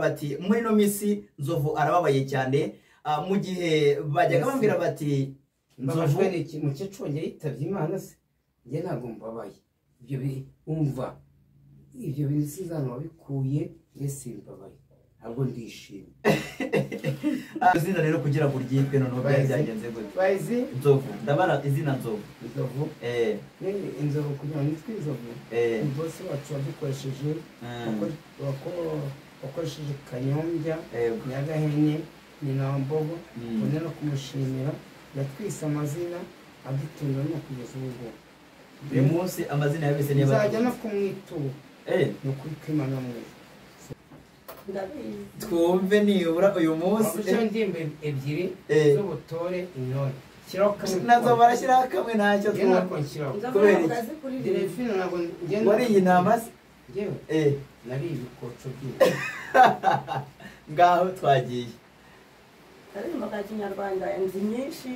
bati muri no misi Nzovu arababaye cyane mu gihe bajyaga bambwira bati mbabajwe n'iki mukecuru wanjye yitavye Imana se njye ntabwo mbabaye ibyo umva ibyo bintu sizana wabikuye mbese mbabaye ntabwo ndishimye izina rero kugira ngo ryitwe none byagenze gute bayizi Nzovu ndabara izina Nzovu inzovu kugira ngo nitwe inzovu bose wacu wadukoresheje wakoresheje Kanyombya Nyagahene Nyinambogo ubone no kumushimira yatwise amazina adutunga no kugeza ubu uyu munsi amazina yabese niba nzajya no kumwitura no kuri Kwimana mwiza twumve nibura uyu munsi ndimbe ebyiri z'ubutore intore nazo barashyiraho kamwe ntacyo kubera Delphine ntabwo ngenda wari iyi ntama se yewe nari ibikoco byinshi ngaho twagiye aririmba ka Kinyarwanda inzi nyinshi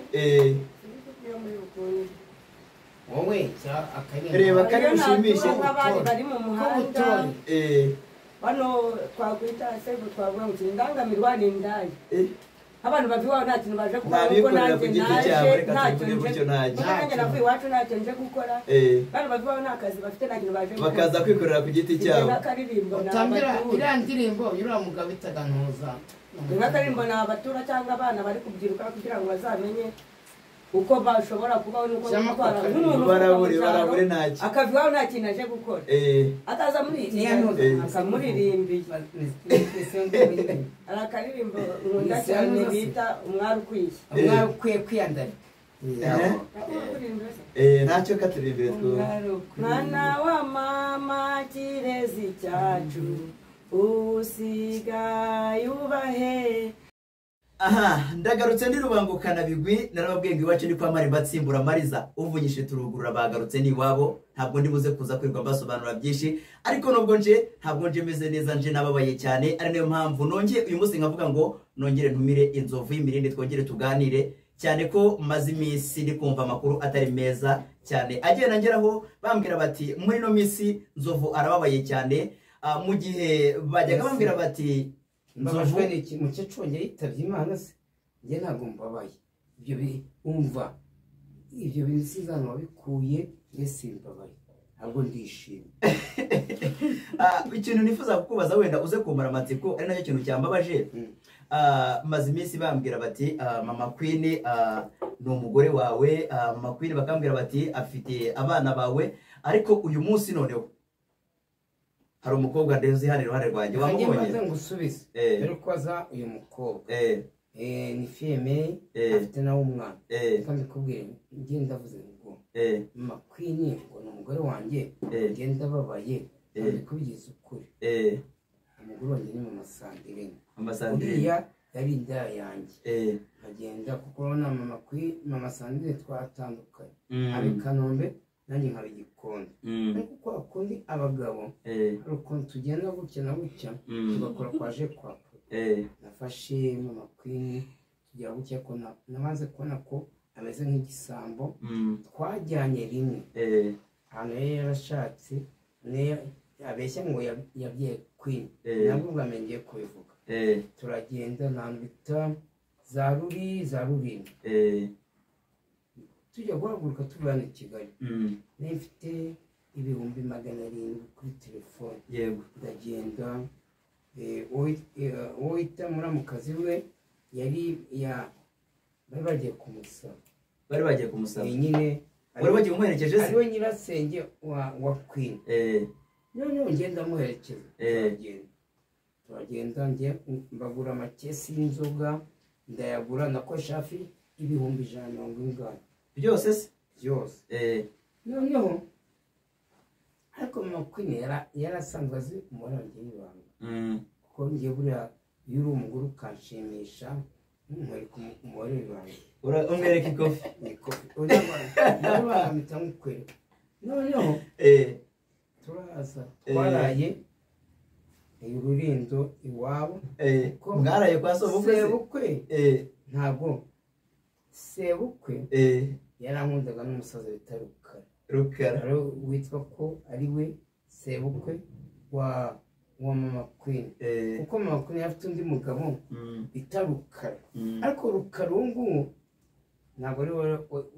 wowe reba kari gushimishe abari bari mu muhanda bano twakwita sebo twavuga ngo indangamirwa ni ndaye abantu baviwa nta kintu baje gukora kuko nanjye nanjye navuye iwacu nta kintu nje gukora abantu baviwa nta kazi bafite nta kintu baje gukora bakaza kwikorera ku giti cyabo utambira iriya ndirimbo uriya mugabo itagantuza nk'akaririmbo ni abatura cyangwa abana bari kubyiruka kugira ngo bazamenye uko bashobora kubaho nuko gutwara nk'umuntu barabure ntacyo akaviwaho nta kintu aje gukora ataza muri akamuririmbiye hari akaririmbo nkunda cyane bita umwari ukwiye kwiyandara ntacyo katurimbire mwana wa mama kirezi cyacu usigaye ubahe. Aha ndagarutse ndi rubangukana bigwi narababwiye ngo iwacu ni kwa mari batsimbura mariza uvunyishe turugurura bagarutse ni wabo ntabwo ndibuze kuza kwirwa mbasobanura byinshi ariko nubwo nje ntabwo nje meze neza nje nababaye cyane ari nayo mpamvu nongeye uyu munsi nkavuga ngo nongere ntumire Inzovu y'imirindi twongere tuganire cyane ko maze iminsi ndi kumva amakuru atari meza cyane agenda ngeraho bambwira bati muri no minsi Nzovu arababaye cyane mu gihe bajyaga bambwira bati mbabajwe n'iki mukecuru wanjye yitavye Imana se njye ntabwo mbabaye ibyo umva ibyo bintu sizana wabikuye mbese mbabaye ntabwo ndishimye ikintu nifuza kukubaza wenda uze kumara amatsiko ari nacyo kintu cyambabaje maze iminsi bambwira bati mama Queen ni umugore wawe mama Queen bakambwira bati afite abana bawe ariko uyu munsi noneho hari umukobwa ndeze hano iruhande rwanjye wamubonye ngo ngusubize rero kwaza uyu mukobwa ni femme afite nawe umwana kandi kubwira ngiye ndavuze ngo mama Queen ngo ni umugore wanjye ngenda babaye kandi kubigize ukuri umugore wanjye ni mama Sandrine yari indaya yanjye agenda kuko na mama Sandrine twatandukanye ari Kanombe nanjye nkaba Gikondo ariko ko akundi abagabo uko tugenda gutya na gutya tugakora kwaje kwa nafashe mama Queen tujya gutya ko namaze kubona ko ameze nk'igisambo twajyanye rimwe hano yarashatse ne abeshya ngo yabye Queen nabwo bamenye kubivuga turagenda nambita za ruri tujya guhaguruka tuvana i Kigali nifite ibihumbi 700 kuri telefone yego ndagenda uwita muramukazi we yari bari bagiye kumusaba nyine wari bagiye kumuherekeje se ariwe nyirasenge wa Queen none ngenda muherekeza turagenda ngiye mbagura amakesi y'inzoga ndayagura nako shafi ibihumbi 150 byose se byose noneho ariko mama Queen yarasanzwe azi umurage y'ibanga kuko ngiye buriya yuri umuguru ukanshimisha muri kumubare ibanga umwereka ikofi baramita nk'ukwereka noneho turaza twaraye ururindo iwabo mwaraye kwa sebukwe ntabwo sebukwe yarankundaga n'umusaza bita Rukara Rukara witwa ko ari we sebukwe uwa mama Queen kuko mama Queen afite undi mugabo bita Rukara ariko Rukara uwo nguwo ntabwo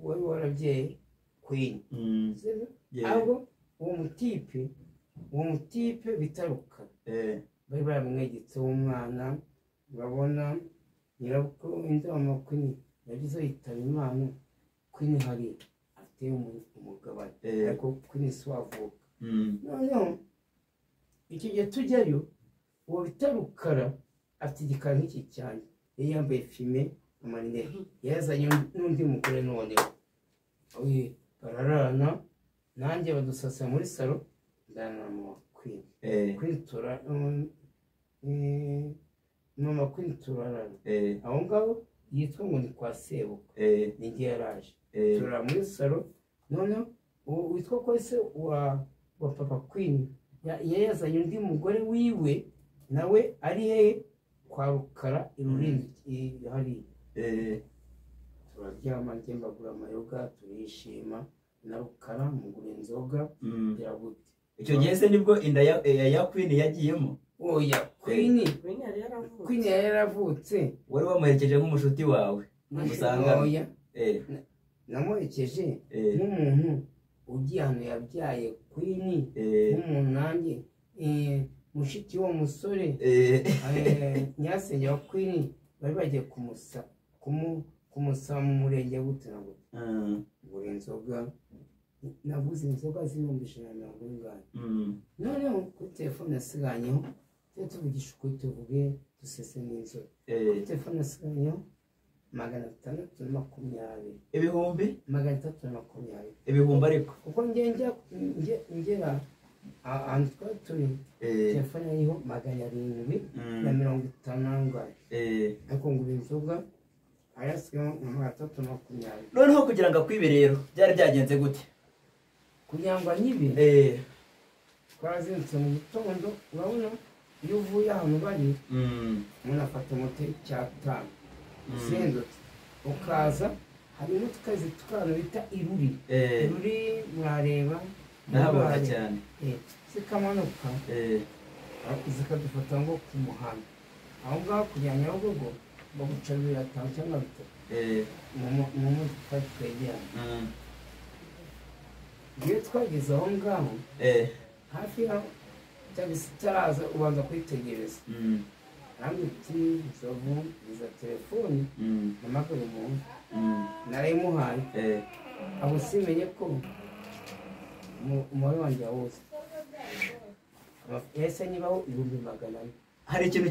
wari warabyaye Queen ahubwo uwo mutipe bita Rukara bari baramwegetse w'umwana urabona nyirabukuru inda wa mama Queen yagize yitaba Imana Queen hari afite umugabane ariko Queen si wavuka noneho iki gihe tujyayo uwo bita Rukara afite igikara nk'iki cyane yari yambaye fime amarinete yazanye n'undi mugore noneho bararana nanjye badusasa muri salo ndana mama Queen mama Queen turarana aho ngaho yitwa ngo ni kwa Sebuka ni ngiye yaraje turara muri salo noneho witwa ko se wa papa Queen yazanye undi mugore wiwe nawe ari he kwa Rukara irurindi hari turaryama njye mbagura amayoga turishima na Rukara mugura inzoga biragute icyo gihe se nibwo inda ya Queen yagiyemo oya Queen yari yaravutse wari wamuherekeje nk'umushuti wawe musanga oya namuherekeje nk'umuntu ugiye hano yabyaye Queen nk'umuntu nanjye mushiki w'uwo musore nyasenge wa Queen bari bagiye kumusaba mu murenge gute nabwo ngura inzoga naguze inzoga z'ibihumbi 150 noneho kuri telefone yasiganyeho tuvugisha ukuri tuvuge dusese n'inzoga kuri telefone yasiganyeho 620 ibihumbi 620 ibihumbi ariko kuko ngera ahantu twari turi telefone yariho 750 ariko ngura inzoga ayasigaho 320 noneho kugira ngo akwibe rero byari byagenze gute kugira ngo anyibe twarazindutse mu gitondo urabona iyo uvuye ahantu bari umuntu afata moto y'icyatanu uzindutse ukaza hari imodoka zitwara bita iruri murareba ndahabona cyane zikamanuka zikadufata ngo ku muhanda aho ngaho kugira Nyabugogo baguca 5 cyangwa 3 mu modoka twegerana iyo twageze aho ngaho hafi yaho tagisi taraza ubanza kwitegereza namwe iti nzovu iza telefoni namagara umuntu narayimuhaye abo simenye ko umubare wanjye wose yahise nyibaho 200 hari ikintu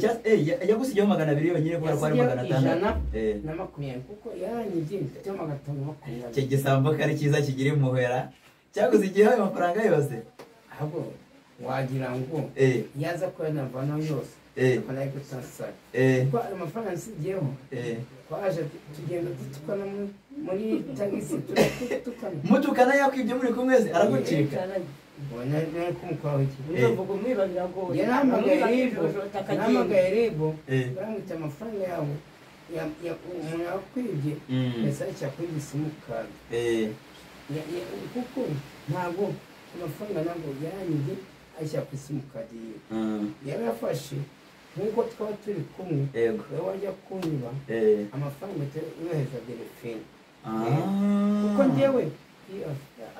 yagusigiyeho 200 yonyine kubera ko ari 520 kuko yaranyibye mfite 520 icyo gisambo kari cyiza kigira impuhera cyagusigiyeho ayo mafaranga yose ahubwo wagira ngo yaza ko yanavana yose akana ariko sansara kuko ayo mafaranga nsigiyeho twaje tugenda dutukana muri tagisi mutukana yakwibye muri kumwe se aragucika nari kumukwaho iki uvuga umwibabira ngo yaramagaye rebo baramwita amafaranga yawe umuntu yakwibye mbese cyakwibye simukadi kuko ntabwo amafaranga ntabwo yaranyibye ashyira ku simukadi yiwe yarafashe nk'uko twaba turi kumwe wowe wajya kunyiba amafaranga yohereza Delphine kuko njyewe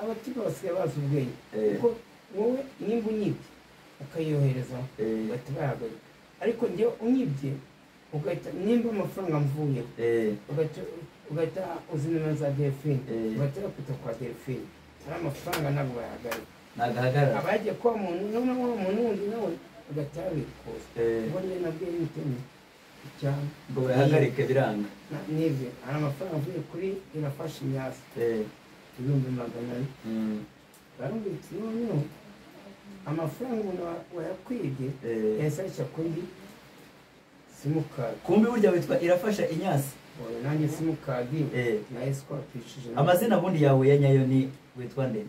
abatiba basigaye bazi ubwenge kuko wowe nimba unyibye ukayohereza ugahita bayahagarika ariko njyewe unyibye ugahita nimba amafaranga mvuyeho ugahita uzi nimero za Delphine ugahita yakwita kwa Delphine ari amafaranga ntabwo bayahagarika abagiye kuba muntu noneho umuntu wundi nawe ugahita yabikuza ubwo njyewe nabwiye n'iteme cyane ngo bayahagarike biranga n'ibyo hari amafaranga avuye kuri irafasha imyasi 200 barambitse noneho amafaranga wayakwibye yahise ayishyira kuri simukadi kumbi burya witwa irafasha inyasi nanjye simukadi nahise twapishije amazina bundi yawe ya nyayo ni witwa nde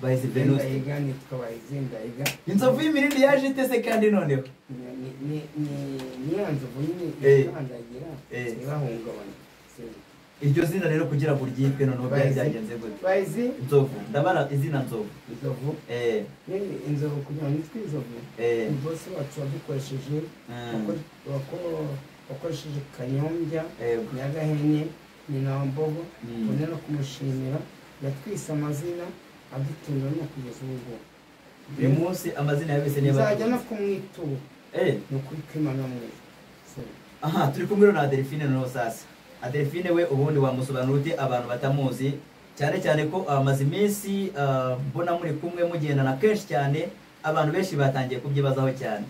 Bahise Venuste nitwa Bayizindayiga inzovu y'imirindi yaje itese kandi noneho ni ya nzovu nyine ikandagira ibahungabanya iryo zina rero kugira ngo ryitwe noneho byagenze gute bayizi inzovu ndabara izina nzovu inzovu kugira ngo nitwe inzovu bose bacu badukoresheje wakoresheje kanyombya nyagahene nyina wa mbogo ubone no kumushimira yatwise amazina adutunga no kugeza ubu uyu munsi amazina ya bese niba nzajya no kumwitura ni ukuri kw'Imana mwiza. Aha turi kumwe na Delphine noneho sasa Delphine we ubundi wamusobanura ute abantu batamuzi cyane cyane ko amaze iminsi mbona muri kumwe mugendana kenshi cyane abantu benshi batangiye kubyibazaho cyane.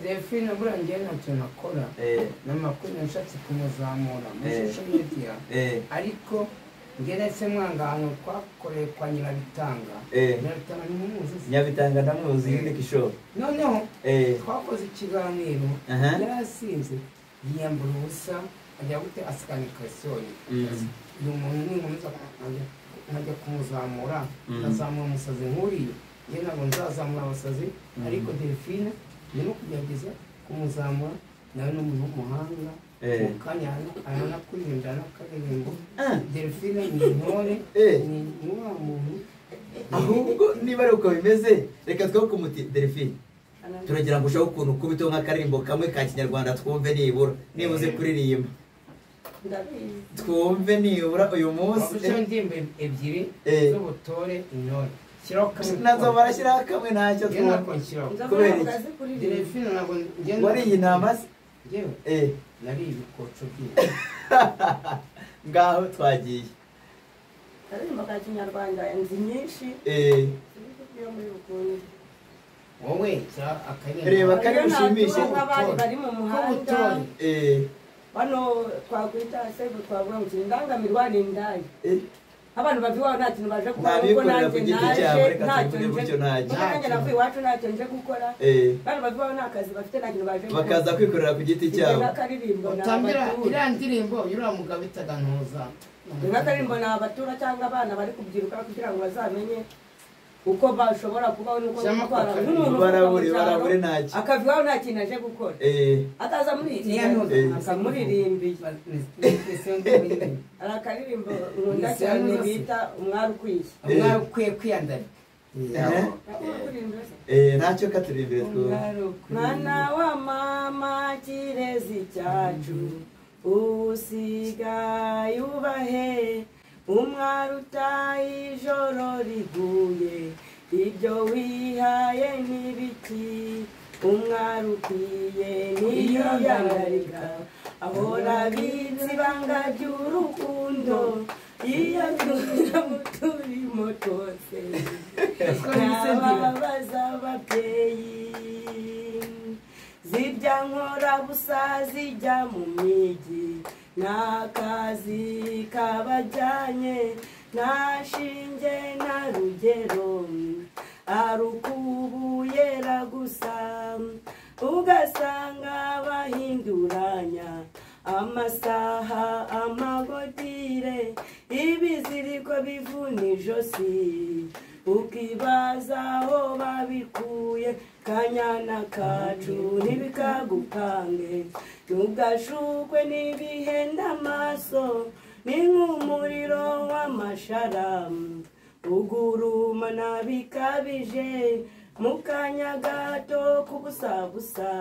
Delphine burangiye ntacyo nakora n'amakuru nashatse kumuzamura muri social media ariko ngeretse mwangano twakoreye kwa Nyirabitanga Nyirabitanga ni umuzi Nyirabitanga ndamuzi yinde kisho noneho twakoze ikiganiro yarasinze yiyambura ubusa ajya gute asikana kasoni uyu muntu ni umuntu nkajya kumuzamura azamura umusazi nk'uriya ye ntabwo nzazamura abasazi ariko Delphine ni no kugerageza kumuzamura nawe n'umuntu w'umuhanga mukanya arana kuririmba n'akaririmbo Delphine ni intore ni wa muntu ahubwo niba ari uko bimeze reka two kumuti Delphine turagira ngo ushaka ukuntu kubito nk'akaririmbo kamwe ka Kinyarwanda twumve nibura nibuze kuririmba twumve nibura uyu munsi indirimbo ebyiri z'ubutore intore nazo barashyiraho kamwe ntacyo kubera iki Delphine ntabwo ngenda wariye intama se nari ibikoco byinshi ngaho twagiye karirimbo ka Kinyarwanda inzi nyinshi wowe reba kari bushimishe abari bari mu muhanda bano twakwita sebo twavuga ngo indangamirwa ni indaya abantu baviwa nta kintu baje gukora kuko nanjye nanjye navuye iwacu ntacyo nje gukora abantu baviwa nta kazi bafite nta kintu baje gukora bakaza kwikorera ku giti cyabo utambira iriya ndirimbo y'uriya mugabo bitaga Ntuza n'akaririmbo ni abatura cyangwa abana bari kubyiruka kugira ngo bazamenye uko bashobora kubaho nuko gutwara nk'umuntu barabure ntacyo akaviwaho nta kintu aje gukora ataza muri iyi akamuririmbiye hari akaririmbo nkunda cyane bita umwari ukwiye kwiyandarika ntacyo katurimbire mwana wa mama kirezi cyacu usigaye ubahe umwari utaye ijoro riguye ibyo wihaye n'ibiki umwari ukwiye ntiyiyandarika ahora abitse ibanga ry'urukundo yiyakura mu turimo twose n'ababaza ababyeyi zirya nkora busa zijya mu migi n'akazi kabajyanye nta shinge na rugero arukubuyera gusa ugasanga bahinduranya amasaha amagodire ibiziriko bivuna ijosi ukibaza aho babikuye kanyana kacu ntibikagukange ntugashukwe n'ibihenda amaso ni nk'umuriro w'amasharamu ugurumana bikabije mu kanya gato k'ubusabusa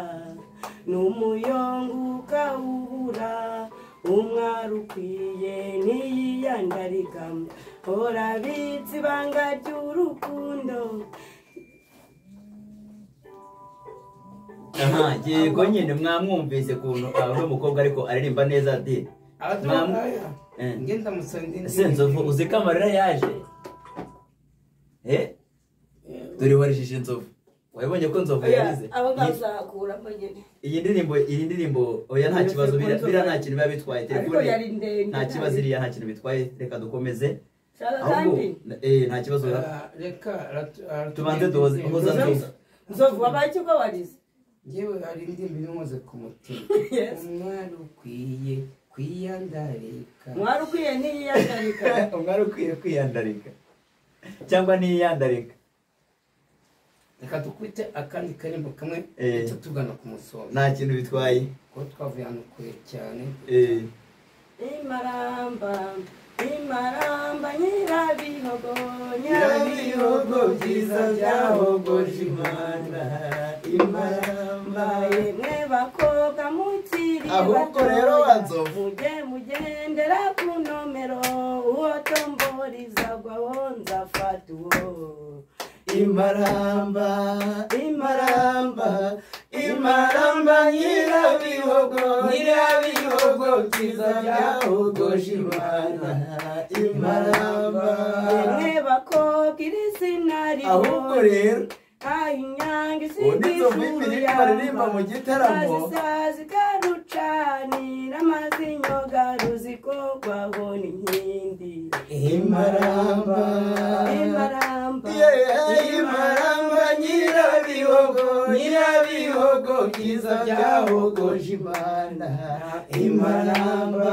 n'umuyongo ukawubura umwari ukwiye ntiyiyandarika hora abitse ibanga ry'urukundo. aha yego nyine mwamwumvise kuntu aho umukobwa ariko aririmba neza ati ngenda musandi Nzovu uzi ko amarira yaje dore warishije Nzovu wabonye ko Nzovu yarize iyi ndirimbo oya nta kibazo bira nta kintu biba bitwaye telefone nta kibazo iriya nta kintu bitwaye reka dukomeze ahubwo nta kibazo reka tubanze duhoza Nzovu wabaye icyo warize ngewe hari indirimbo inoze ku mutima umwari ukwiye kwiyandarika umwari ukwiye ntiyiyandarika umwari ukwiye kwiyandarika cyangwa ntiyiyandarika reka dukwite akandi karimbo kamwe tugana ku musozo nta kintu bitwaye ko twavuye hano kure cyane imaramba imaramba nyirabihogo nyirabihogo byiza byahogoje imana imaramba yemwe bakobwa mukiri ahubwo rero wanzovu mugendera ku nomero uwo tomborizagwaho nzafata uwo imaramba imaramba imaramba nyirabihogo byiza byahogoje imana imaramba yemwe bakobwa iri sinari ahubwo rero inyange isigishuya baririmba mu gitaramo sazi karucanira amazinyo garuzikogwaho n'inkindi imaramba imaramba imaramba nyirabihogo byiza byahogoje imana imaramba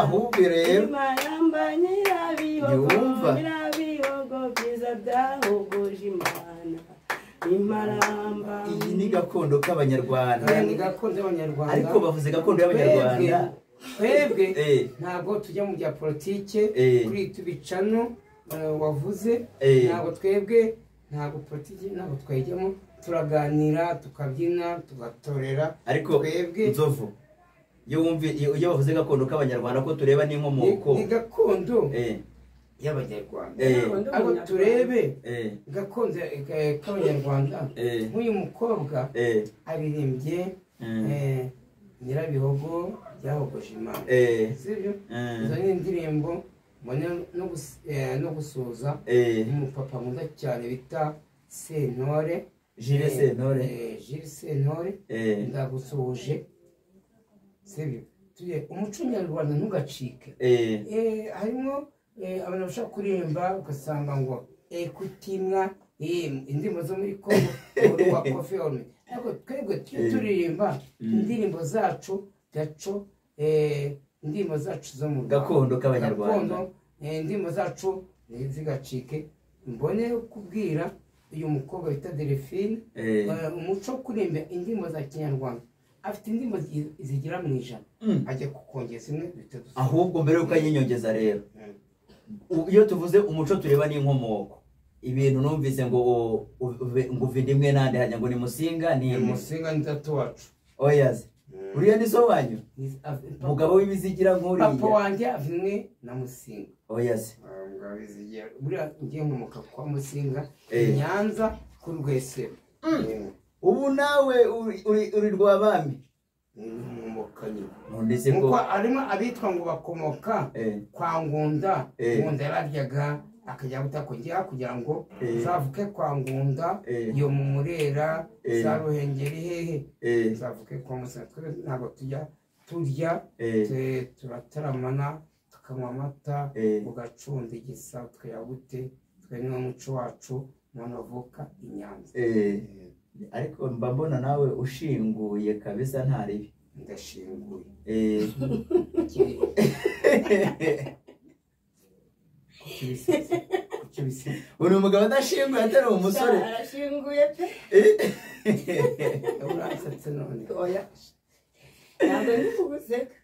ahubwo rero imaramba nyirabihogo byiza byahogoje imana imaramba iyi ni gakondo k'abanyarwanda ni gakondo y'abanyarwanda ariko bavuze gakondo y'abanyarwanda twebwe ntabwo tujya mu bya politike kuri tubicano wavuze ntabwo twebwe ntabwo politiki ntabwo twayijyamo turaganira tukabyina tugatorera ariko twebwe nzovu iyo bavuze gakondo k'abanyarwanda ko tureba n'inkomoko ni gakondo y'abanyarwanda abo turebe gakondo k'abanyarwanda nk'uyu mukobwa aririmbye nyirabihogo byahogoje imana sibyo izo ni indirimbo mbone no gusuhuza umupapa nkunda cyane bita Sentore Jules Sentore ndagusuhuje sibyo umuco nyarwanda ntugacike harimo abantu bashaka kuririmba ugasanga ngo kutimwa indirimbo zo muri Kongo wa Koffi Olomide ariko twebwe turirimba indirimbo zacu gaco indirimbo zacu zo mu gakondo k'abanyarwanda indirimbo zacu zigacike mbone kubwira uyu mukobwa bita Delphine umuco wo kuririmba indirimbo za kinyarwanda afite indirimbo zigira mu ijana ajya kukongeza imwe ahubwo mbere yuko ayinyongeza rero iyo tuvuze umuco tureba n'inkomoko ibintu numvise ngo uve imwe nande hajya ngo ni musinga ni tatu wacu oyaze uriya ni so wanyu mugabo w'ibizigira nk'uriya papa wanjye avimwe na musinga oyaze buriya ngiye nkomoka kwa musinga Nyanza ku Rwesero ubu nawe uri rwabami nkuko arimo abitwa ngo bakomoka kwa Ngunda Ngunda yararyaga akajya gutakongera kugira ngo zavuke kwa Ngunda yo mu Murera za Ruhengeri hehe zavuke kwa Musanze ntabwo turya turataramana tukanywa amata ugacunda igisa twayabute twe ni umuco wacu umuntu avuka i Nyanza ariko mba mbona nawe ushinguye kabisa nta ribi ndashinguye uri umugabo adashinguye atari umusore arashinguye pe urasatse none oya ntabwo ndi kuguseka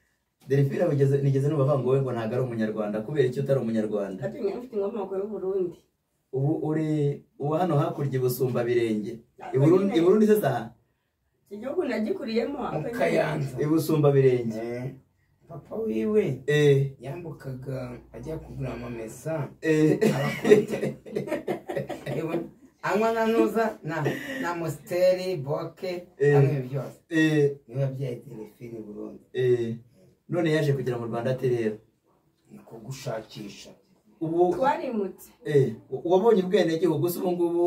Delphine nigeze numva ngo we ngo ntabwo ari umunyarwanda kubera icyo utari umunyarwanda ati mfite inkomoko y'u Burundi ubu ubu hano hakurya ibusumba birenge i Burundi se saha igihugu nagikuriyemo Kayanza ibusumba birenge papa wiwe yambukaga ajya kugura amamesa anywa na nuza na Mosteri Boke amwe byose niba byaye Delphine Burundi none yaje kugera mu Rwanda ate rero ni kugushakisha ubu twarimutse wabonye ubwene gihugu gusa ubu ngubu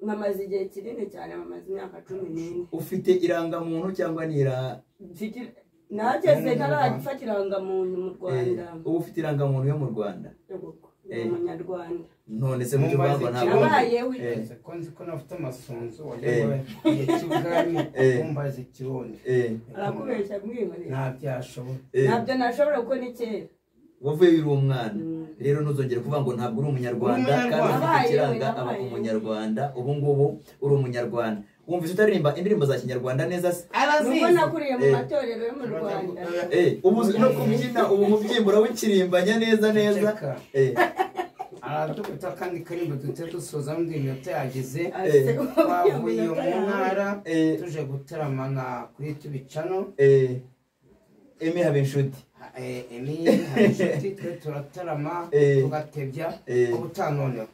mamaze igihe kinini cyane mamaze imyaka 14 ufite irangamuntu cyangwa nira nageze ntaragifata irangamuntu mu Rwanda ubu ufite irangamuntu yo mu Rwanda umunyarwanda none se mucyo bangwa ntabwo nabayewe konzi ko nafite amasunzu waje y'ikibwami kumbaza ikirundi arakubeshya mwibare ntabyashobora ntabyo nashobora uko ni kera wavuye uri umwana rero ntuzongere kuvuga ngo ntabwo uri umunyarwanda kandi ufite ikiranga aba umunyarwanda ubu ngubu uri umunyarwanda wumvise utaririmba indirimbo za kinyarwanda neza se nuko nakuriye mu matorero yo mu Rwanda ubu no kubyina ubu mubyimbura wikirimbanya neza aradukuta kandi karimbo dute dusoza ndi minota yageze twavuye mu ntara tuje gutaramana kuri tubicano Emi Habinshuti twe turatarama tugatebya ubutanoneho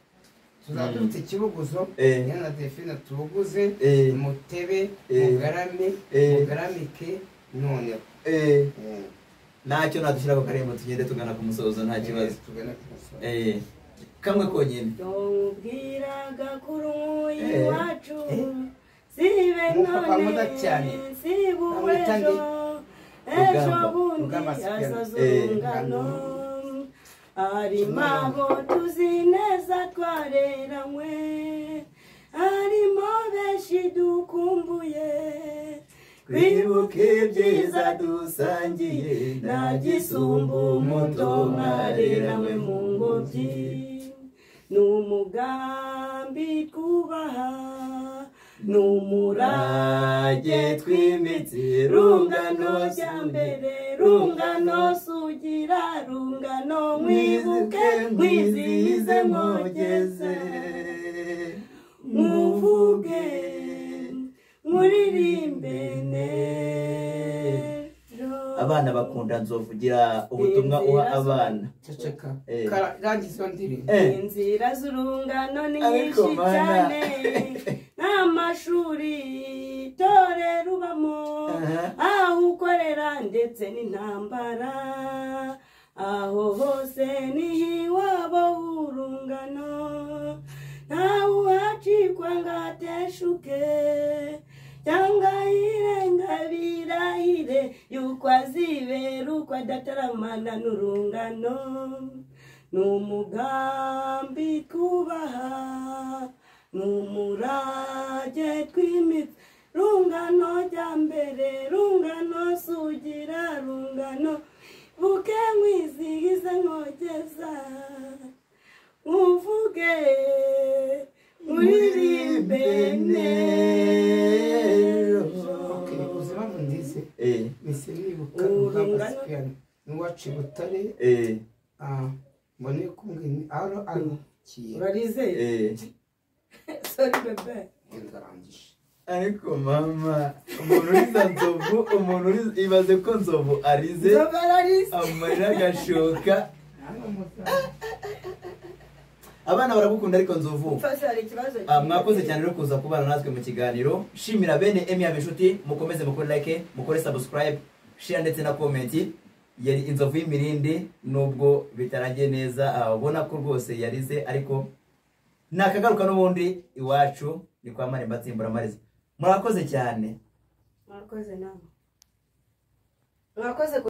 tuzadufite ikibuguzo yana Delphine tubuguze mutebe mugaramike noneho ntacyo nadushyira ku karembo tugende tugana ku musozo nta kibazo kamwe konyine tubwiraga kuri iwacu sibe none sibuwe ejo bundi yasaza urungano harimo abo tuzi neza twareranywe harimo benshi dukumbuye twibuke ibyiza dusangiye nta gisumba umuto mwareranywe mu ngobyi n'umugambi twubaha n'umurage twimitse rungano rya mbere rungano sugira rungano mwibuke mwizihize mwogeze muvuge muririmbe abana bakunda nzovugira ubutumwa uha abana ceceka karangizo ndirimbo inzira z'urungano ni nyinshi cyane n'amashuri torero ubamo aho ukorera ndetse n'intambara aho hose niho iwabo w'urungano ntawe uhacikwa ngo ateshuke cyangwa yirenga birahire yuko azibera uko adataramana n'urungano n'umugambi twubaha n'umurage twimitse rungano rya mbere rungano sugira rungano buke mwizihize nkogeza muvuge muririmbe ubuzima bundize mise nibuka urungano n'uwacu butare mbone kumbwini aro urarize sorry bebe ndarangije ariko mama umuntu uriza nzovu umuntu ibaze ko nzovu arize amarira agashoka abana baragukunda ariko nzovu mwakoze cyane rero kuza kubana natwe mu kiganiro shimira bene Emi Habinshuti mukomeze mukore like mukore subscribe share ndetse na comment yari inzovu y'imirindi nubwo bitaragiye neza ubona ko rwose yarize ariko nakagaruka n'ubundi iwacu ni kwa Maremba Tsimbura Mariza murakoze cyane mwakoze nawe mwakoze